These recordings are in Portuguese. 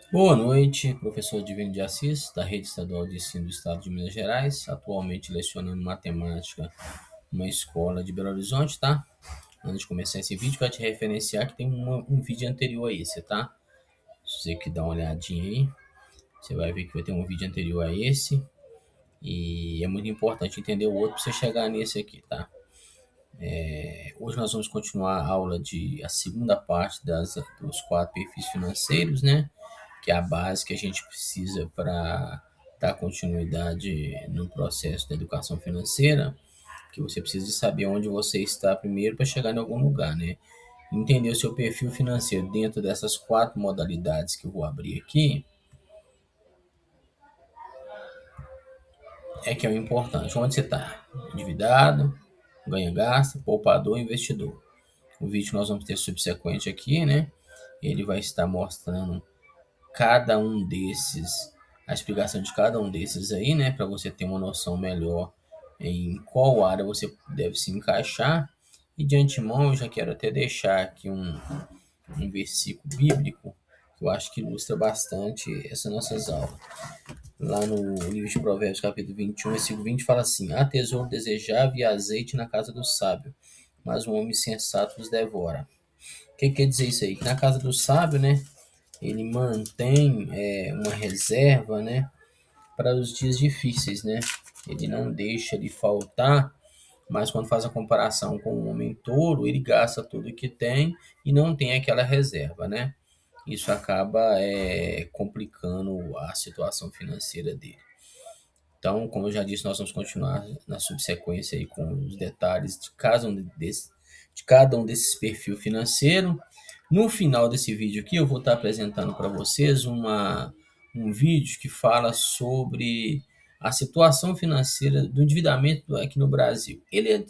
Boa noite, professor Divino de Assis, da Rede Estadual de Ensino do Estado de Minas Gerais, atualmente lecionando matemática numa escola de Belo Horizonte, tá? Antes de começar esse vídeo, para te referenciar que tem um vídeo anterior a esse, tá? Se você que dá uma olhadinha aí, você vai ver que vai ter um vídeo anterior a esse, e é muito importante entender o outro para você chegar nesse aqui, tá? Hoje nós vamos continuar a aula a segunda parte dos 4 perfis financeiros, né? Que é a base que a gente precisa para dar continuidade no processo da educação financeira, que você precisa saber onde você está primeiro para chegar em algum lugar, né? Entender o seu perfil financeiro dentro dessas 4 modalidades que eu vou abrir aqui é que é o importante. Onde você está? Endividado, ganha-gasta, poupador, investidor. O vídeo que nós vamos ter subsequente aqui, né? Ele vai estar mostrando cada um desses, a explicação de cada um desses aí, né, para você ter uma noção melhor em qual área você deve se encaixar. E de antemão eu já quero até deixar aqui um versículo bíblico que eu acho que ilustra bastante essas nossas aulas. Lá no livro de Provérbios, capítulo 21, versículo 20, fala assim: há tesouro desejável e azeite na casa do sábio, mas um homem sensato os devora. O que quer dizer isso aí? Na casa do sábio, né, ele mantém uma reserva, né, para os dias difíceis, né? Ele não deixa de faltar, mas quando faz a comparação com o homem touro, ele gasta tudo que tem e não tem aquela reserva, né? Isso acaba complicando a situação financeira dele. Então, como eu já disse, nós vamos continuar na subsequência aí com os detalhes de cada um desses perfis financeiros. No final desse vídeo aqui, eu vou estar apresentando para vocês um vídeo que fala sobre a situação financeira do endividamento aqui no Brasil.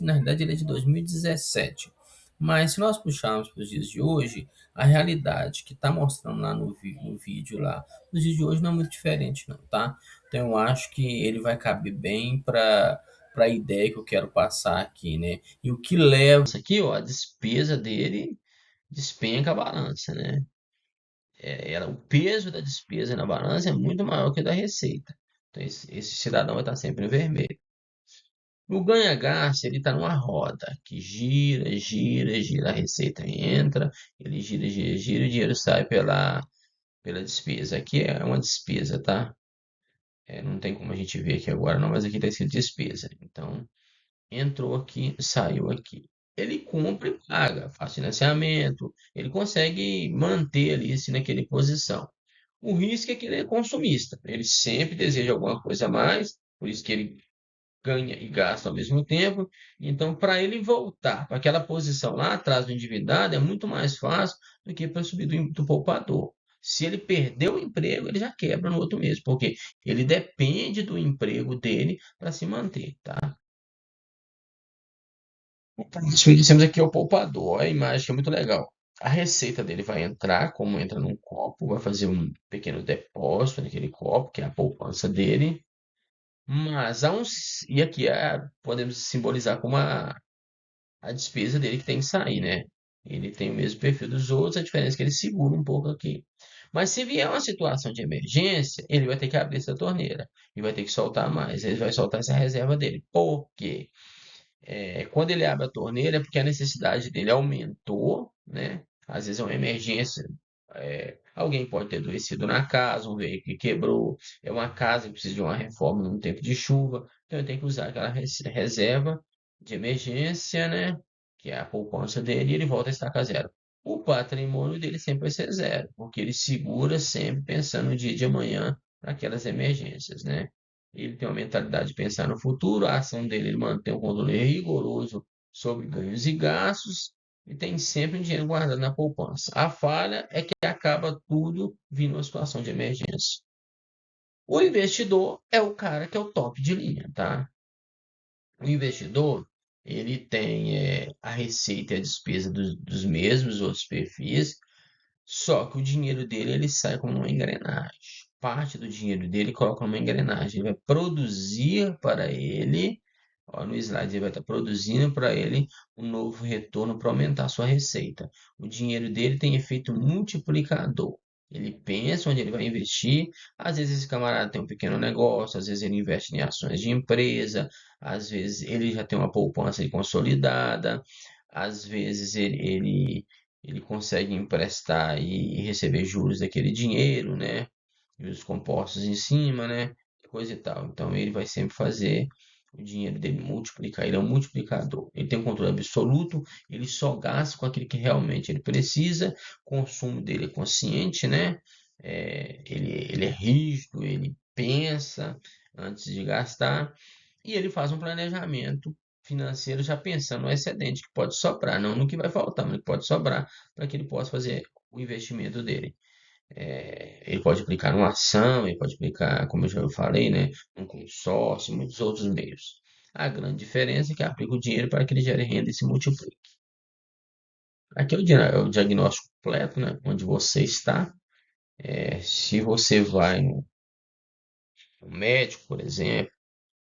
Na realidade, ele é de 2017. Mas se nós puxarmos para os dias de hoje, a realidade que está mostrando lá no vídeo lá, os dias de hoje não é muito diferente não, tá? Então eu acho que ele vai caber bem para a ideia que eu quero passar aqui, né? E o que leva isso aqui, ó, a despesa dele despenca a balança, né? O peso da despesa na balança é muito maior que o da receita. Então, esse cidadão vai estar sempre em vermelho. O ganha-gasto, ele está numa roda que gira, gira, gira. A receita entra, ele gira, gira, gira, e o dinheiro sai pela despesa. Aqui é uma despesa, tá? Não tem como a gente ver aqui agora, não, mas aqui está escrito despesa. Então, entrou aqui, saiu aqui. Ele cumpre e paga, faz financiamento, ele consegue manter ali assim, naquele posição. O risco é que ele é consumista, ele sempre deseja alguma coisa a mais, por isso que ele ganha e gasta ao mesmo tempo. Então, para ele voltar para aquela posição lá atrás do endividado, é muito mais fácil do que para subir do poupador. Se ele perdeu o emprego, ele já quebra no outro mês, porque ele depende do emprego dele para se manter, tá? Isso que dissemos aqui é o poupador, a imagem que é muito legal. A receita dele vai entrar, como entra num copo, vai fazer um pequeno depósito naquele copo, que é a poupança dele. Mas e aqui podemos simbolizar como a despesa dele que tem que sair, né? Ele tem o mesmo perfil dos outros, a diferença é que ele segura um pouco aqui. Mas se vier uma situação de emergência, ele vai ter que abrir essa torneira e vai ter que soltar mais. Ele vai soltar essa reserva dele. Por quê? Quando ele abre a torneira é porque a necessidade dele aumentou, né? Às vezes é uma emergência. Alguém pode ter adoecido na casa, um veículo que quebrou, é uma casa que precisa de uma reforma num tempo de chuva, então ele tem que usar aquela reserva de emergência, né? Que é a poupança dele, e ele volta a estacar zero. O patrimônio dele sempre vai ser zero, porque ele segura sempre pensando no dia de amanhã para aquelas emergências, né? Ele tem uma mentalidade de pensar no futuro, a ação dele ele mantém um controle rigoroso sobre ganhos e gastos e tem sempre um dinheiro guardado na poupança. A falha é que acaba tudo vindo uma situação de emergência. O investidor é o cara que é o top de linha, tá? O investidor, ele tem a receita e a despesa dos mesmos outros perfis, só que o dinheiro dele ele sai como uma engrenagem. Parte do dinheiro dele coloca numa engrenagem. Ele vai produzir para ele, ó, no slide ele vai estar produzindo para ele um novo retorno para aumentar a sua receita. O dinheiro dele tem efeito multiplicador. Ele pensa onde ele vai investir. Às vezes esse camarada tem um pequeno negócio, às vezes ele investe em ações de empresa, às vezes ele já tem uma poupança aí consolidada, às vezes ele consegue emprestar e receber juros daquele dinheiro, né? Juros compostos em cima, né? Coisa e tal. Então ele vai sempre fazer o dinheiro dele multiplicar. Ele é um multiplicador. Ele tem um controle absoluto, ele só gasta com aquilo que realmente ele precisa, o consumo dele é consciente, né? Ele é rígido, ele pensa antes de gastar e ele faz um planejamento financeiro já pensando no excedente que pode sobrar, não no que vai faltar, mas no que pode sobrar para que ele possa fazer o investimento dele. Ele pode aplicar numa ação, ele pode aplicar, como eu já falei, né, num consórcio, muitos outros meios. A grande diferença é que aplica o dinheiro para que ele gere renda e se multiplique. Aqui é é o diagnóstico completo, né, onde você está. Se você vai no médico, por exemplo,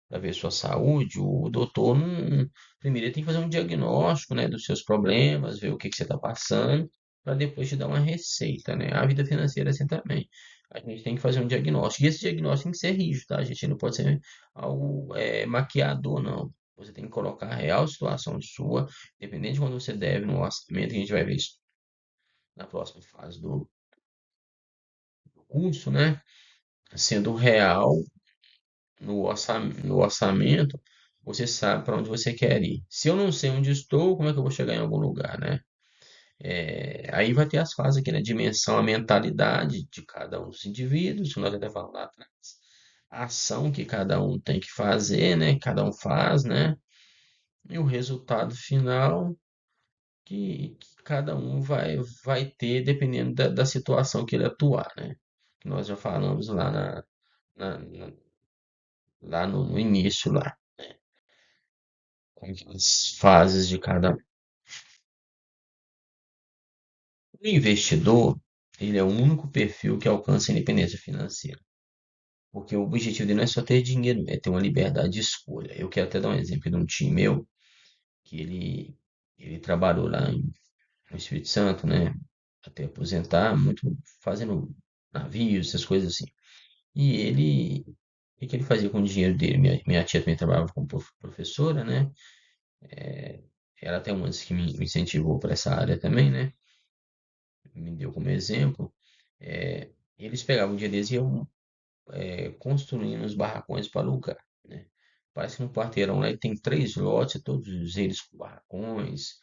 para ver sua saúde, o doutor não. Primeiro ele tem que fazer um diagnóstico, né, dos seus problemas, ver o que que você está passando, para depois te dar uma receita, né? A vida financeira é assim também. A gente tem que fazer um diagnóstico. E esse diagnóstico tem que ser rígido, tá? A gente não pode ser algo maquiador, não. Você tem que colocar a real situação sua, independente de quando você deve no orçamento, que a gente vai ver isso na próxima fase do curso, né? Sendo real no orçamento, você sabe para onde você quer ir. Se eu não sei onde estou, como é que eu vou chegar em algum lugar, né? Aí vai ter as fases aqui, né? Dimensão, a mentalidade de cada um dos indivíduos, que nós até falamos lá atrás. A ação que cada um tem que fazer, né? Cada um faz, né? E o resultado final que cada um vai ter dependendo da situação que ele atuar, né? Que nós já falamos lá na- na- lá no início lá, com as fases de cada um. O investidor, ele é o único perfil que alcança a independência financeira. Porque o objetivo dele não é só ter dinheiro, é ter uma liberdade de escolha. Eu quero até dar um exemplo de um tio meu, que ele trabalhou lá no Espírito Santo, né? Até aposentar, muito fazendo navios, essas coisas assim. E o que que ele fazia com o dinheiro dele? Minha tia também trabalhava como professora, né? Ela até uma das que me incentivou para essa área também, né? Me deu como exemplo. Eles pegavam o dinheiro deles e iam construindo os barracões para alugar, né? Parece que no quarteirão lá tem 3 lotes, todos eles com barracões,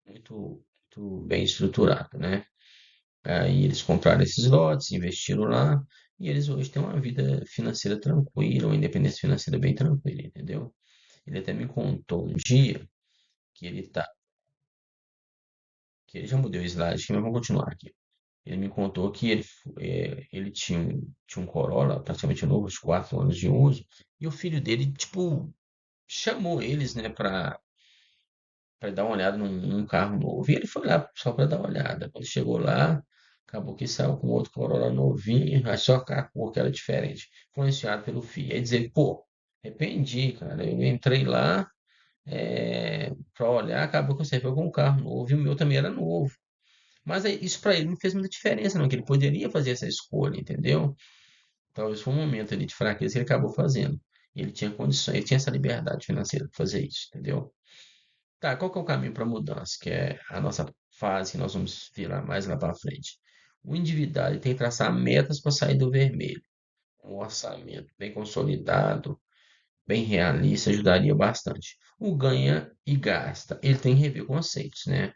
muito bem estruturado, né? Aí eles compraram esses lotes, investiram lá, e eles hoje têm uma vida financeira tranquila, uma independência financeira bem tranquila, entendeu? Ele até me contou um dia que que ele já mudou o slide aqui, mas vamos continuar aqui. Ele me contou que ele tinha um Corolla praticamente novo, de 4 anos de uso, e o filho dele, tipo, chamou eles, né, pra dar uma olhada num carro novo. E ele foi lá só pra dar uma olhada. Quando chegou lá, acabou que saiu com outro Corolla novinho, mas só que a cor que era diferente. Influenciado pelo filho. Aí dizer, pô, arrependi, cara. Eu entrei lá pra olhar, acabou que você foi com um carro novo, e o meu também era novo. Mas isso pra ele não fez muita diferença, não, que ele poderia fazer essa escolha, entendeu? Talvez foi um momento ali de fraqueza que ele acabou fazendo. Ele tinha condições, ele tinha essa liberdade financeira para fazer isso, entendeu? Tá, qual que é o caminho para mudança? Que é a nossa fase que nós vamos ver lá mais lá para frente. O endividado ele tem que traçar metas para sair do vermelho. Um orçamento bem consolidado, bem realista, ajudaria bastante. O ganha e gasta, ele tem que rever conceitos, né?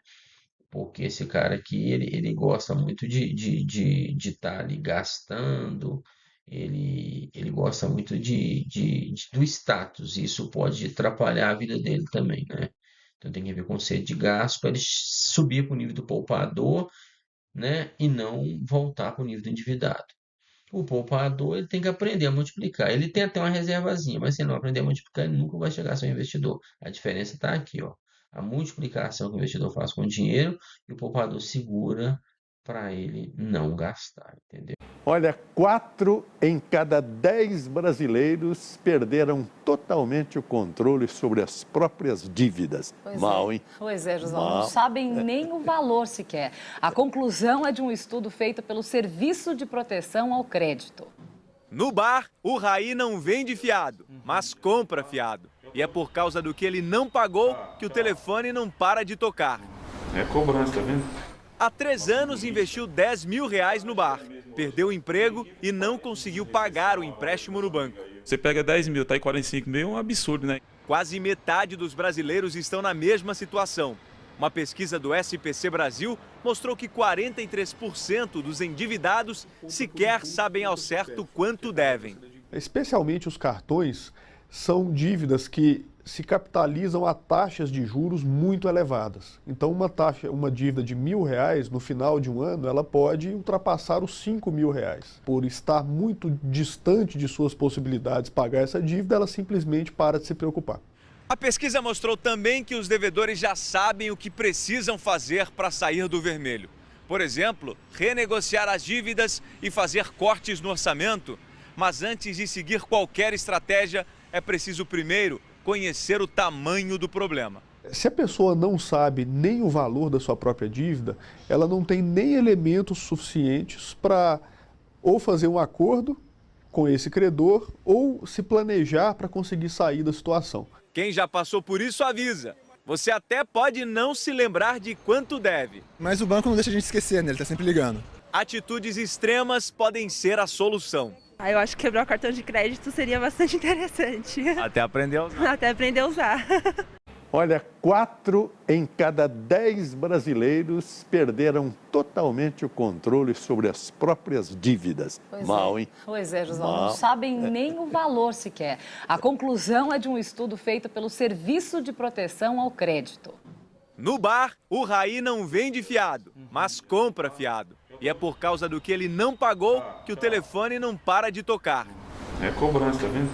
Porque esse cara aqui, ele gosta muito de estar ali gastando, ele gosta muito do status, e isso pode atrapalhar a vida dele também, né? Então tem que ver conceito de gasto para ele subir para o nível do poupador, né? E não voltar para o nível do endividado. O poupador ele tem que aprender a multiplicar. Ele tem até uma reservazinha, mas se não aprender a multiplicar, ele nunca vai chegar a ser um investidor. A diferença está aqui, ó. A multiplicação que o investidor faz com o dinheiro e o poupador segura para ele não gastar, entendeu? Olha, 4 em cada 10 brasileiros perderam totalmente o controle sobre as próprias dívidas. Mal, hein? Pois é, José, não sabem nem o valor sequer. A conclusão é de um estudo feito pelo Serviço de Proteção ao Crédito. No bar, o Raí não vende fiado, mas compra fiado. E é por causa do que ele não pagou que o telefone não para de tocar. É cobrança, tá vendo? Há 3 anos investiu R$10 mil no bar, perdeu o emprego e não conseguiu pagar o empréstimo no banco. Você pega 10 mil, tá aí 45 mil, é um absurdo, né? Quase metade dos brasileiros estão na mesma situação. Uma pesquisa do SPC Brasil mostrou que 43% dos endividados sequer sabem ao certo quanto devem. Especialmente os cartões são dívidas que se capitalizam a taxas de juros muito elevadas. Então uma dívida de R$1.000 no final de um ano, ela pode ultrapassar os R$5.000. Por estar muito distante de suas possibilidades de pagar essa dívida, ela simplesmente para de se preocupar. A pesquisa mostrou também que os devedores já sabem o que precisam fazer para sair do vermelho. Por exemplo, renegociar as dívidas e fazer cortes no orçamento. Mas antes de seguir qualquer estratégia, é preciso primeiro conhecer o tamanho do problema. Se a pessoa não sabe nem o valor da sua própria dívida, ela não tem nem elementos suficientes para ou fazer um acordo com esse credor ou se planejar para conseguir sair da situação. Quem já passou por isso avisa. Você até pode não se lembrar de quanto deve. Mas o banco não deixa a gente esquecer, né? Ele está sempre ligando. Atitudes extremas podem ser a solução. Eu acho que quebrar o cartão de crédito seria bastante interessante. Até aprender a usar. Até aprender a usar. Olha, 4 em cada 10 brasileiros perderam totalmente o controle sobre as próprias dívidas. Mal, hein? Pois é, José, não sabem nem o valor sequer. A conclusão é de um estudo feito pelo Serviço de Proteção ao Crédito. No bar, o Raí não vende fiado, mas compra fiado. E é por causa do que ele não pagou que o telefone não para de tocar. É cobrança, tá vendo?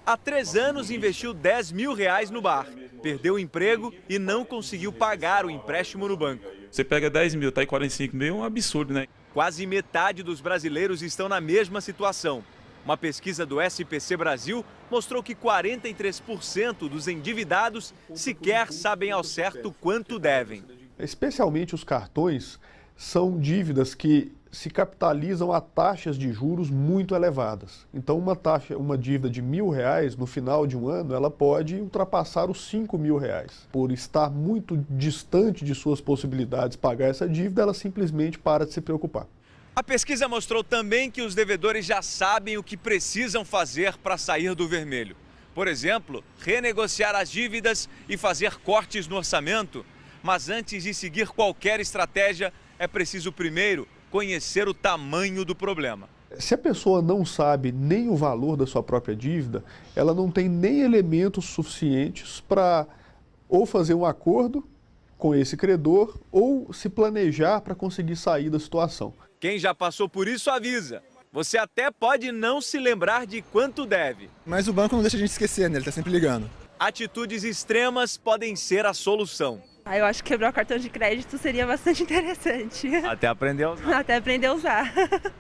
Há 3 anos investiu R$10 mil no bar, perdeu o emprego e não conseguiu pagar o empréstimo no banco. Você pega 10 mil, tá aí 45 mil, é um absurdo, né? Quase metade dos brasileiros estão na mesma situação. Uma pesquisa do SPC Brasil mostrou que 43% dos endividados sequer sabem ao certo quanto devem. Especialmente os cartões são dívidas que se capitalizam a taxas de juros muito elevadas. Então uma dívida de R$1.000 no final de um ano, ela pode ultrapassar os R$5.000. Por estar muito distante de suas possibilidades de pagar essa dívida, ela simplesmente para de se preocupar. A pesquisa mostrou também que os devedores já sabem o que precisam fazer para sair do vermelho. Por exemplo, renegociar as dívidas e fazer cortes no orçamento. Mas antes de seguir qualquer estratégia, é preciso primeiro conhecer o tamanho do problema. Se a pessoa não sabe nem o valor da sua própria dívida, ela não tem nem elementos suficientes para ou fazer um acordo com esse credor ou se planejar para conseguir sair da situação. Quem já passou por isso avisa. Você até pode não se lembrar de quanto deve. Mas o banco não deixa a gente esquecer, né? Ele está sempre ligando. Atitudes extremas podem ser a solução. Eu acho que quebrar o cartão de crédito seria bastante interessante. Até aprender a usar. Até aprender a usar.